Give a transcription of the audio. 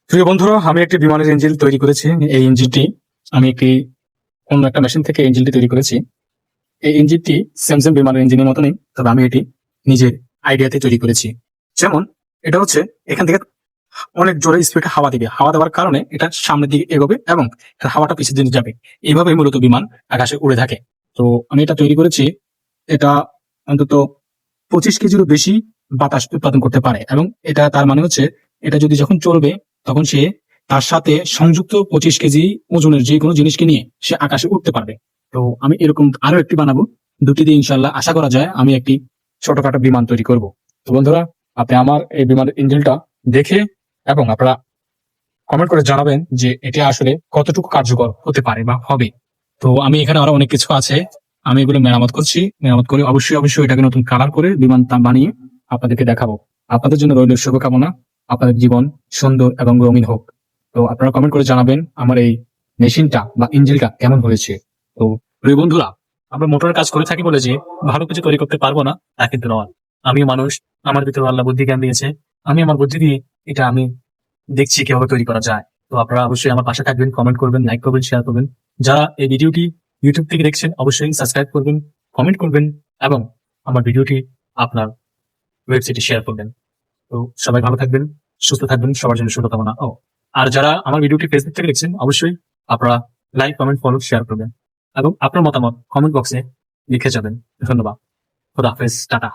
প্রিয় বন্ধুরা, আমি একটি বিমানের ইঞ্জিন তৈরি করেছি। এই ইঞ্জিনটি আমি অন্য একটা মেশিন থেকে ইঞ্জিনটি তৈরি করেছি। এই ইঞ্জিনটি স্যামসাং বিমানের ইঞ্জিনের মতনই, তবে আমি এটি নিজের আইডিয়াতে তৈরি করেছি। যেমন এটা হচ্ছে এখান থেকে অনেক জোরে স্পিডে হাওয়া দিবে, হাওয়া দেওয়ার কারণে এটা সামনের দিকে এগোবে এবং এর হাওয়াটা পিছের দিকে যাবে। এইভাবে মূলত বিমান আকাশে উড়ে থাকে। তো আমি এটা তৈরি করেছি। এটা অন্তত 25 কেজিরও বেশি বাতাস উৎপাদন করতে পারে এবং এটা তার মানে হচ্ছে এটা যদি যখন চলবে তখন সে তার সাথে সংযুক্ত 25 কেজি ওজনের যে কোনো জিনিসকে নিয়ে সে আকাশে উঠতে পারবে। তো আমি এরকম আরো একটি বানাবো। দুটি দিয়ে ইনশাল্লাহ আশা করা যায় আমি একটি ছোটখাটো বিমান তৈরি করব। তো বন্ধুরা, আপনি আমার এই বিমানের ইঞ্জিনটা দেখে এবং আপনারা কমেন্ট করে জানাবেন যে এটা আসলে কতটুকু কার্যকর হতে পারে বা হবে। তো আমি এখানে আরো অনেক কিছু আছে, আমি এগুলো মেরামত করছি। মেরামত করে অবশ্যই অবশ্যই এটাকে নতুন কালার করে বিমান বানিয়ে আপনাদেরকে দেখাবো। আপনাদের জন্য রইল শুভকামনা। আপনাদের জীবন সুন্দর এবং রঙিন হোক। তো আপনারা কমেন্ট করে জানাবেন আমার এই মেশিনটা বা ইঞ্জিনটা কেমন হয়েছে। তো প্রিয় বন্ধুরা, আমরা মোটরের কাজ করে থাকি বলে যে ভালো কিছু তৈরি করতে পারবো না তা কিন্তু নয়। আমি মানুষ, আমার ভিতরে আল্লাহ বুদ্ধি জ্ঞান দিয়েছে। আমি আমার বুদ্ধি দিয়ে এটা আমি দেখছি কিভাবে তৈরি করা যায়। তো আপনারা অবশ্যই আমার পাশে থাকবেন, কমেন্ট করবেন, লাইক করবেন, শেয়ার করবেন। যারা এই ভিডিওটি ইউটিউব থেকে দেখছেন অবশ্যই সাবস্ক্রাইব করবেন, কমেন্ট করবেন এবং আমার ভিডিওটি আপনার ওয়েবসাইটে শেয়ার করবেন। তো সবাই ভালো থাকবেন, সুস্থ থাকবেন, সবার জন্য শুভকামনা। আর যারা আমার ভিডিওটি ফেসবুক থেকে দেখছেন অবশ্যই আপনারা লাইক, কমেন্ট, ফলো, শেয়ার করবেন এবং আপনার মতামত কমেন্ট বক্সে লিখে যাবেন। ধন্যবাদ। খোদা হাফেজ, টাটা।